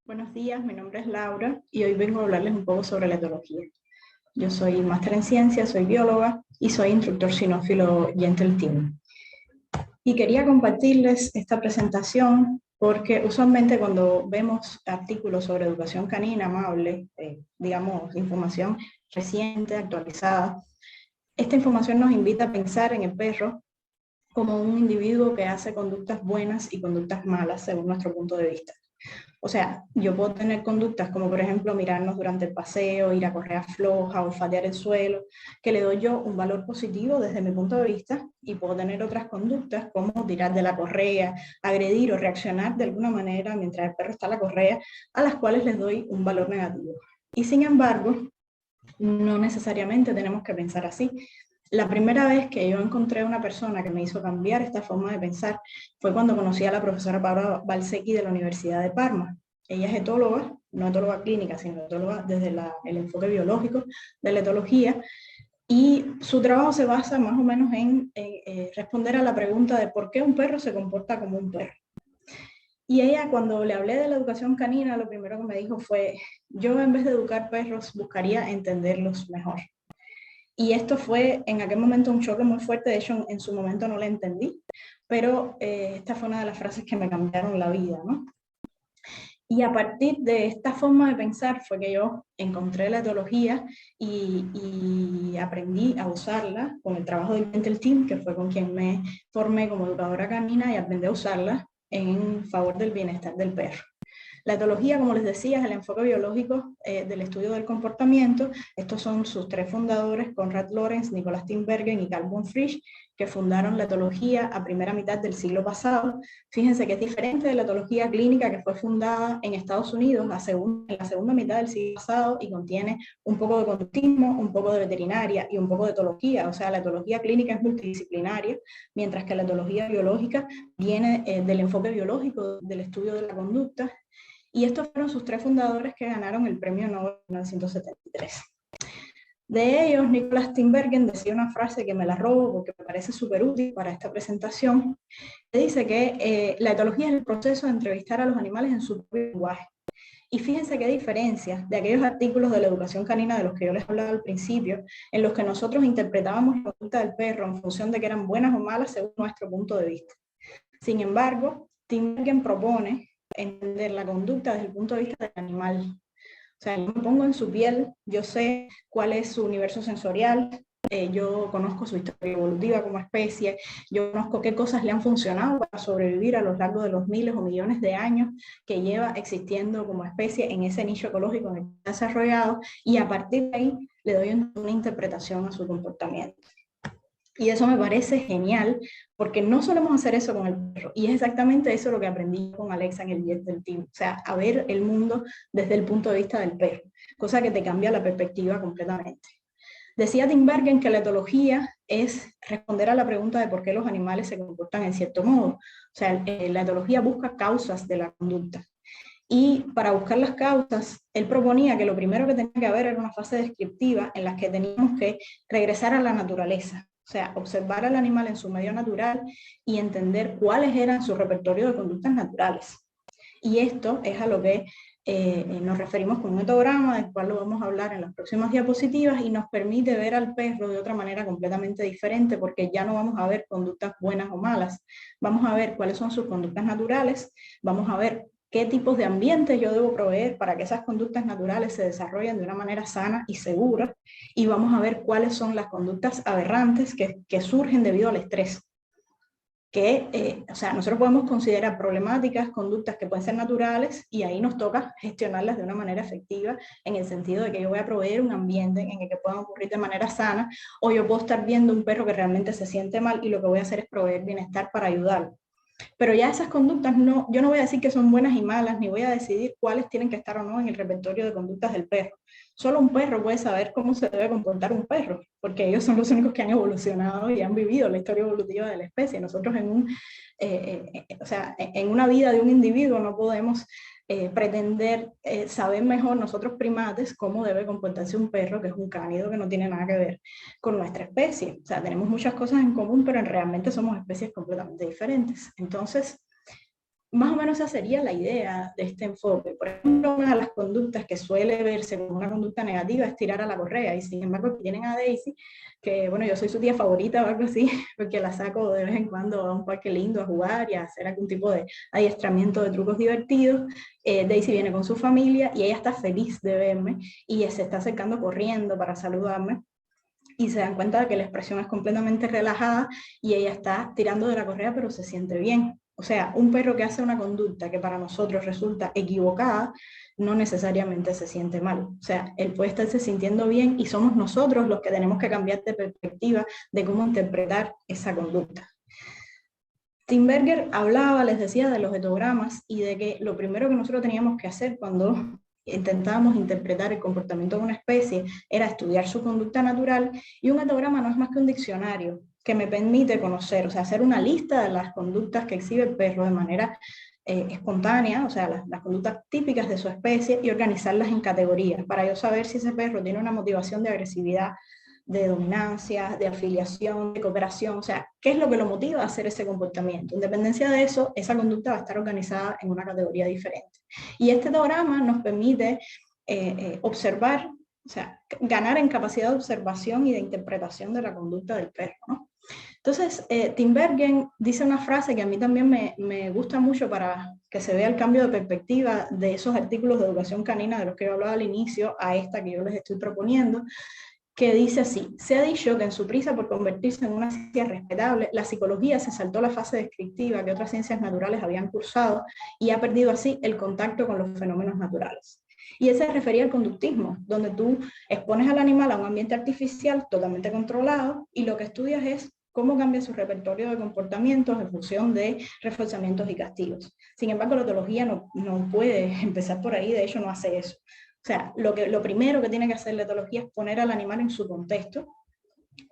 Buenos días, mi nombre es Laura y hoy vengo a hablarles un poco sobre la etología. Yo soy máster en ciencias, soy bióloga y soy instructor cinófilo Gentle Team. Y quería compartirles esta presentación porque usualmente cuando vemos artículos sobre educación canina amable, digamos información reciente, actualizada, esta información nos invita a pensar en el perro como un individuo que hace conductas buenas y conductas malas según nuestro punto de vista. O sea, yo puedo tener conductas como por ejemplo mirarnos durante el paseo, ir a correa floja, olfatear el suelo, que le doy yo un valor positivo desde mi punto de vista, y puedo tener otras conductas como tirar de la correa, agredir o reaccionar de alguna manera mientras el perro está en la correa, a las cuales les doy un valor negativo. Y sin embargo, no necesariamente tenemos que pensar así. La primera vez que yo encontré una persona que me hizo cambiar esta forma de pensar fue cuando conocí a la profesora Paola Balsecchi de la Universidad de Parma. Ella es etóloga, no etóloga clínica, sino etóloga desde el enfoque biológico de la etología, y su trabajo se basa más o menos en responder a la pregunta de por qué un perro se comporta como un perro. Y ella, cuando le hablé de la educación canina, lo primero que me dijo fue, yo en vez de educar perros, buscaría entenderlos mejor. Y esto fue en aquel momento un choque muy fuerte, de hecho en su momento no la entendí, pero esta fue una de las frases que me cambiaron la vida, ¿no? Y a partir de esta forma de pensar fue que yo encontré la etología y aprendí a usarla con el trabajo del Gentle Team, que fue con quien me formé como educadora canina, y aprendí a usarla en favor del bienestar del perro. La etología, como les decía, es el enfoque biológico del estudio del comportamiento. Estos son sus tres fundadores, Konrad Lorenz, Nicolas Tinbergen y Carl von Frisch, que fundaron la etología a primera mitad del siglo pasado. Fíjense que es diferente de la etología clínica, que fue fundada en Estados Unidos en la segunda mitad del siglo pasado y contiene un poco de conductismo, un poco de veterinaria y un poco de etología. O sea, la etología clínica es multidisciplinaria, mientras que la etología biológica viene del enfoque biológico del estudio de la conducta. Y estos fueron sus tres fundadores que ganaron el premio Nobel en 1973. De ellos, Nicolas Tinbergen decía una frase que me la robo porque me parece súper útil para esta presentación, que dice que la etología es el proceso de entrevistar a los animales en su propio lenguaje. Y fíjense qué diferencia de aquellos artículos de la educación canina de los que yo les hablaba al principio, en los que nosotros interpretábamos la conducta del perro en función de que eran buenas o malas según nuestro punto de vista. Sin embargo, Tinbergen propone entender la conducta desde el punto de vista del animal. O sea, yo me pongo en su piel, yo sé cuál es su universo sensorial, yo conozco su historia evolutiva como especie, yo conozco qué cosas le han funcionado para sobrevivir a lo largo de los miles o millones de años que lleva existiendo como especie en ese nicho ecológico en el que está desarrollado, y a partir de ahí le doy una interpretación a su comportamiento. Y eso me parece genial, porque no solemos hacer eso con el perro, y es exactamente eso lo que aprendí con Alexa en el Gentle Team, o sea, a ver el mundo desde el punto de vista del perro, cosa que te cambia la perspectiva completamente. Decía Tinbergen que la etología es responder a la pregunta de por qué los animales se comportan en cierto modo, o sea, la etología busca causas de la conducta. Y para buscar las causas, él proponía que lo primero que tenía que haber era una fase descriptiva en la que teníamos que regresar a la naturaleza, o sea, observar al animal en su medio natural y entender cuáles eran su repertorio de conductas naturales. Y esto es a lo que nos referimos con un etograma, del cual lo vamos a hablar en las próximas diapositivas, y nos permite ver al perro de otra manera completamente diferente, porque ya no vamos a ver conductas buenas o malas, vamos a ver cuáles son sus conductas naturales, vamos a ver qué tipos de ambientes yo debo proveer para que esas conductas naturales se desarrollen de una manera sana y segura, y vamos a ver cuáles son las conductas aberrantes que surgen debido al estrés. O sea, nosotros podemos considerar problemáticas, conductas que pueden ser naturales, y ahí nos toca gestionarlas de una manera efectiva, en el sentido de que yo voy a proveer un ambiente en el que puedan ocurrir de manera sana, o yo puedo estar viendo un perro que realmente se siente mal y lo que voy a hacer es proveer bienestar para ayudarlo. Pero ya esas conductas, yo no voy a decir que son buenas y malas, ni voy a decidir cuáles tienen que estar o no en el repertorio de conductas del perro. Solo un perro puede saber cómo se debe comportar un perro, porque ellos son los únicos que han evolucionado y han vivido la historia evolutiva de la especie. Nosotros o sea, en una vida de un individuo no podemos pretender saber mejor nosotros primates cómo debe comportarse un perro, que es un cánido que no tiene nada que ver con nuestra especie. O sea, tenemos muchas cosas en común, pero realmente somos especies completamente diferentes. Entonces, más o menos esa sería la idea de este enfoque. Por ejemplo, una de las conductas que suele verse como una conducta negativa es tirar a la correa, y sin embargo aquí tienen a Daisy, que bueno, yo soy su tía favorita o algo así, porque la saco de vez en cuando a un parque lindo a jugar y a hacer algún tipo de adiestramiento de trucos divertidos. Daisy viene con su familia y ella está feliz de verme y se está acercando corriendo para saludarme. Y se dan cuenta de que la expresión es completamente relajada y ella está tirando de la correa, pero se siente bien. O sea, un perro que hace una conducta que para nosotros resulta equivocada, no necesariamente se siente mal. O sea, él puede estarse sintiendo bien y somos nosotros los que tenemos que cambiar de perspectiva de cómo interpretar esa conducta. Timberger hablaba, les decía, de los etogramas y de que lo primero que nosotros teníamos que hacer cuando intentábamos interpretar el comportamiento de una especie era estudiar su conducta natural, y un etograma no es más que un diccionario que me permite conocer, o sea, hacer una lista de las conductas que exhibe el perro de manera espontánea, o sea, las conductas típicas de su especie, y organizarlas en categorías para yo saber si ese perro tiene una motivación de agresividad, de dominancia, de afiliación, de cooperación, o sea, qué es lo que lo motiva a hacer ese comportamiento. En dependencia de eso, esa conducta va a estar organizada en una categoría diferente. Y este diagrama nos permite observar, o sea, ganar en capacidad de observación y de interpretación de la conducta del perro, ¿no? Entonces, Tinbergen dice una frase que a mí también me gusta mucho para que se vea el cambio de perspectiva de esos artículos de educación canina de los que yo hablaba al inicio a esta que yo les estoy proponiendo, que dice así: se ha dicho que en su prisa por convertirse en una ciencia respetable, la psicología se saltó la fase descriptiva que otras ciencias naturales habían cursado y ha perdido así el contacto con los fenómenos naturales. Y ese se refería al conductismo, donde tú expones al animal a un ambiente artificial totalmente controlado y lo que estudias es cómo cambia su repertorio de comportamientos en función de reforzamientos y castigos. Sin embargo, la etología no puede empezar por ahí, de hecho no hace eso. O sea, lo primero que tiene que hacer la etología es poner al animal en su contexto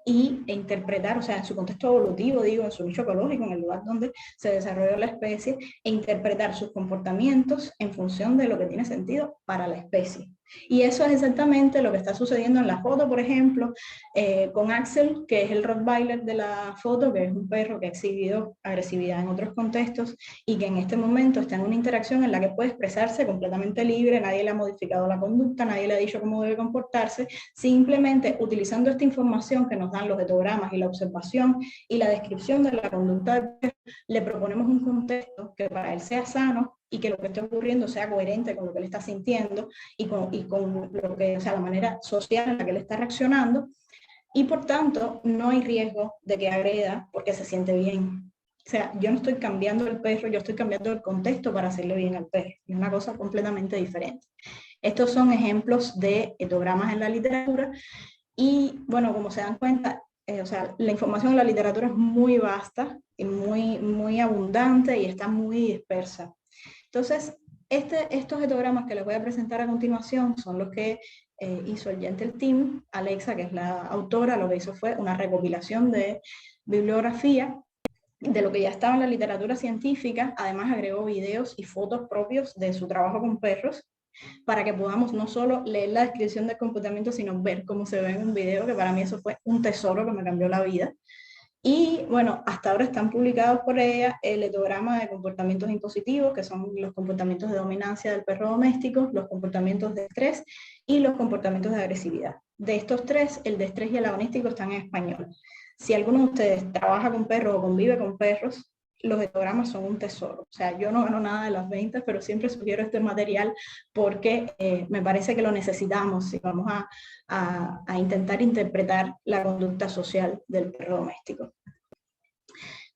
e interpretar, o sea, en su contexto evolutivo, digo, en su nicho ecológico, en el lugar donde se desarrolló la especie, e interpretar sus comportamientos en función de lo que tiene sentido para la especie. Y eso es exactamente lo que está sucediendo en la foto, por ejemplo, con Axel, que es el Rottweiler de la foto, que es un perro que ha exhibido agresividad en otros contextos y que en este momento está en una interacción en la que puede expresarse completamente libre, nadie le ha modificado la conducta, nadie le ha dicho cómo debe comportarse, simplemente utilizando esta información que nos dan los etogramas y la observación y la descripción de la conducta del perro, le proponemos un contexto que para él sea sano y que lo que esté ocurriendo sea coherente con lo que él está sintiendo y con lo que, o sea, la manera social en la que él está reaccionando, y por tanto no hay riesgo de que agreda porque se siente bien. O sea, yo no estoy cambiando el perro, yo estoy cambiando el contexto para hacerle bien al perro. Es una cosa completamente diferente. Estos son ejemplos de etogramas en la literatura y, bueno, como se dan cuenta, o sea, la información en la literatura es muy vasta y muy abundante y está muy dispersa. Entonces, estos etogramas que les voy a presentar a continuación son los que hizo el Gentle Team. Alexa, que es la autora, lo que hizo fue una recopilación de bibliografía de lo que ya estaba en la literatura científica. Además agregó videos y fotos propios de su trabajo con perros para que podamos no solo leer la descripción del comportamiento, sino ver cómo se ve en un video, que para mí eso fue un tesoro que me cambió la vida. Y bueno, hasta ahora están publicados por ella el etograma de comportamientos impositivos, que son los comportamientos de dominancia del perro doméstico, los comportamientos de estrés y los comportamientos de agresividad. De estos tres, el de estrés y el agonístico están en español. Si alguno de ustedes trabaja con perros o convive con perros, los etogramas son un tesoro. O sea, yo no gano nada de las ventas, pero siempre sugiero este material porque me parece que lo necesitamos si vamos a intentar interpretar la conducta social del perro doméstico.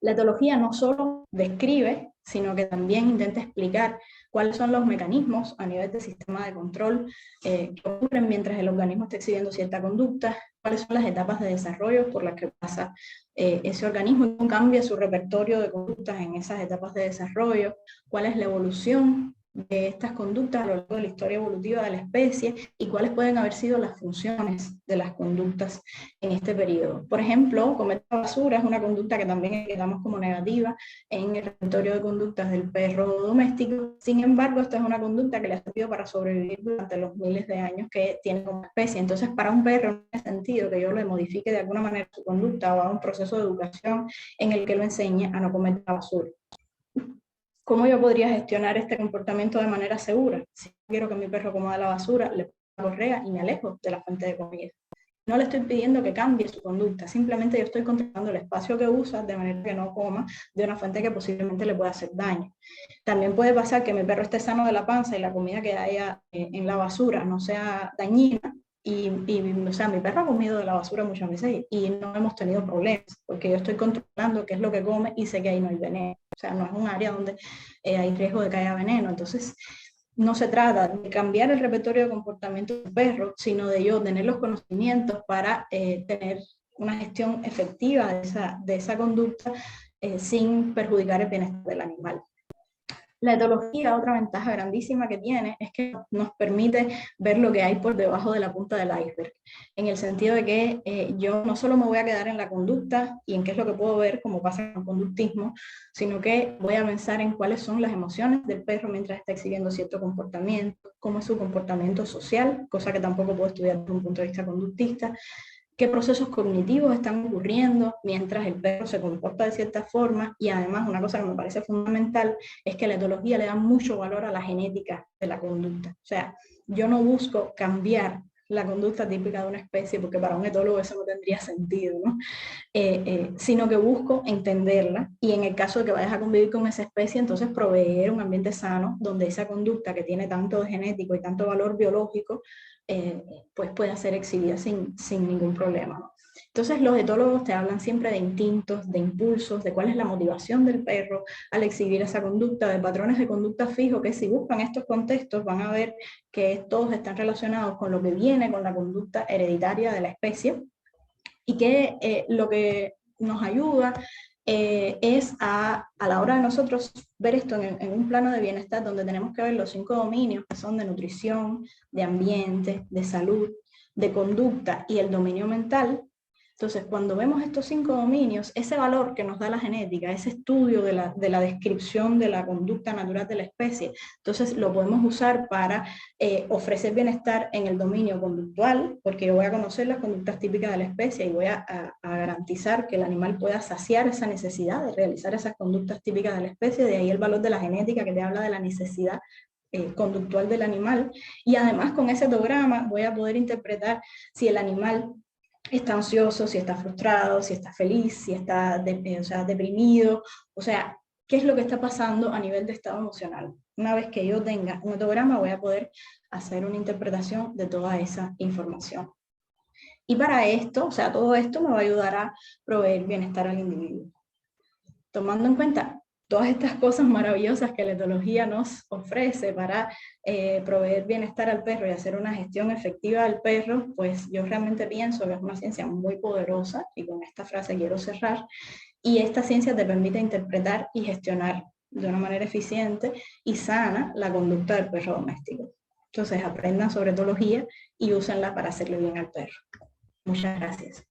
La etología no solo describe, sino que también intenta explicar cuáles son los mecanismos a nivel del sistema de control que ocurren mientras el organismo está exhibiendo cierta conducta, cuáles son las etapas de desarrollo por las que pasa ese organismo y cómo cambia su repertorio de conductas en esas etapas de desarrollo, cuál es la evolución de estas conductas a lo largo de la historia evolutiva de la especie y cuáles pueden haber sido las funciones de las conductas en este periodo. Por ejemplo, comer basura es una conducta que también etiquetamos como negativa en el repertorio de conductas del perro doméstico. Sin embargo, esta es una conducta que le ha servido para sobrevivir durante los miles de años que tiene como especie. Entonces, para un perro no tiene sentido que yo le modifique de alguna manera su conducta o haga un proceso de educación en el que lo enseñe a no comer basura. ¿Cómo yo podría gestionar este comportamiento de manera segura? Si quiero que mi perro coma de la basura, le pongo la correa y me alejo de la fuente de comida. No le estoy pidiendo que cambie su conducta, simplemente yo estoy controlando el espacio que usa de manera que no coma de una fuente que posiblemente le pueda hacer daño. También puede pasar que mi perro esté sano de la panza y la comida que haya en la basura no sea dañina, o sea, mi perro ha comido de la basura muchas veces y no hemos tenido problemas, porque yo estoy controlando qué es lo que come y sé que ahí no hay veneno. O sea, no es un área donde hay riesgo de que haya veneno. Entonces, no se trata de cambiar el repertorio de comportamiento del perro, sino de yo tener los conocimientos para tener una gestión efectiva de esa conducta sin perjudicar el bienestar del animal. La etología, otra ventaja grandísima que tiene, es que nos permite ver lo que hay por debajo de la punta del iceberg, en el sentido de que yo no solo me voy a quedar en la conducta y en qué es lo que puedo ver, como pasa con el conductismo, sino que voy a pensar en cuáles son las emociones del perro mientras está exhibiendo cierto comportamiento, cómo es su comportamiento social, cosa que tampoco puedo estudiar desde un punto de vista conductista, qué procesos cognitivos están ocurriendo mientras el perro se comporta de cierta forma, y además una cosa que me parece fundamental es que la etología le da mucho valor a la genética de la conducta. O sea, yo no busco cambiar la conducta típica de una especie, porque para un etólogo eso no tendría sentido, ¿no? Sino que busco entenderla, y en el caso de que vayas a convivir con esa especie, entonces proveer un ambiente sano donde esa conducta que tiene tanto de genético y tanto valor biológico pues pueda ser exhibida sin ningún problema, ¿no? Entonces los etólogos te hablan siempre de instintos, de impulsos, de cuál es la motivación del perro al exhibir esa conducta, de patrones de conducta fijos, que si buscan estos contextos van a ver que todos están relacionados con lo que viene con la conducta hereditaria de la especie, y que lo que nos ayuda es a la hora de nosotros ver esto en un plano de bienestar, donde tenemos que ver los 5 dominios que son de nutrición, de ambiente, de salud, de conducta y el dominio mental. Entonces, cuando vemos estos 5 dominios, ese valor que nos da la genética, ese estudio de la descripción de la conducta natural de la especie, entonces lo podemos usar para ofrecer bienestar en el dominio conductual, porque yo voy a conocer las conductas típicas de la especie y voy a garantizar que el animal pueda saciar esa necesidad de realizar esas conductas típicas de la especie. De ahí el valor de la genética, que te habla de la necesidad conductual del animal. Y además con ese etograma voy a poder interpretar si el animal está ansioso, si está frustrado, si está feliz, si está deprimido, o sea, qué es lo que está pasando a nivel de estado emocional. Una vez que yo tenga un etograma, voy a poder hacer una interpretación de toda esa información. Y para esto, o sea, todo esto me va a ayudar a proveer bienestar al individuo. Tomando en cuenta todas estas cosas maravillosas que la etología nos ofrece para proveer bienestar al perro y hacer una gestión efectiva del perro, pues yo realmente pienso que es una ciencia muy poderosa, y con esta frase quiero cerrar, y esta ciencia te permite interpretar y gestionar de una manera eficiente y sana la conducta del perro doméstico. Entonces aprendan sobre etología y úsenla para hacerle bien al perro. Muchas gracias.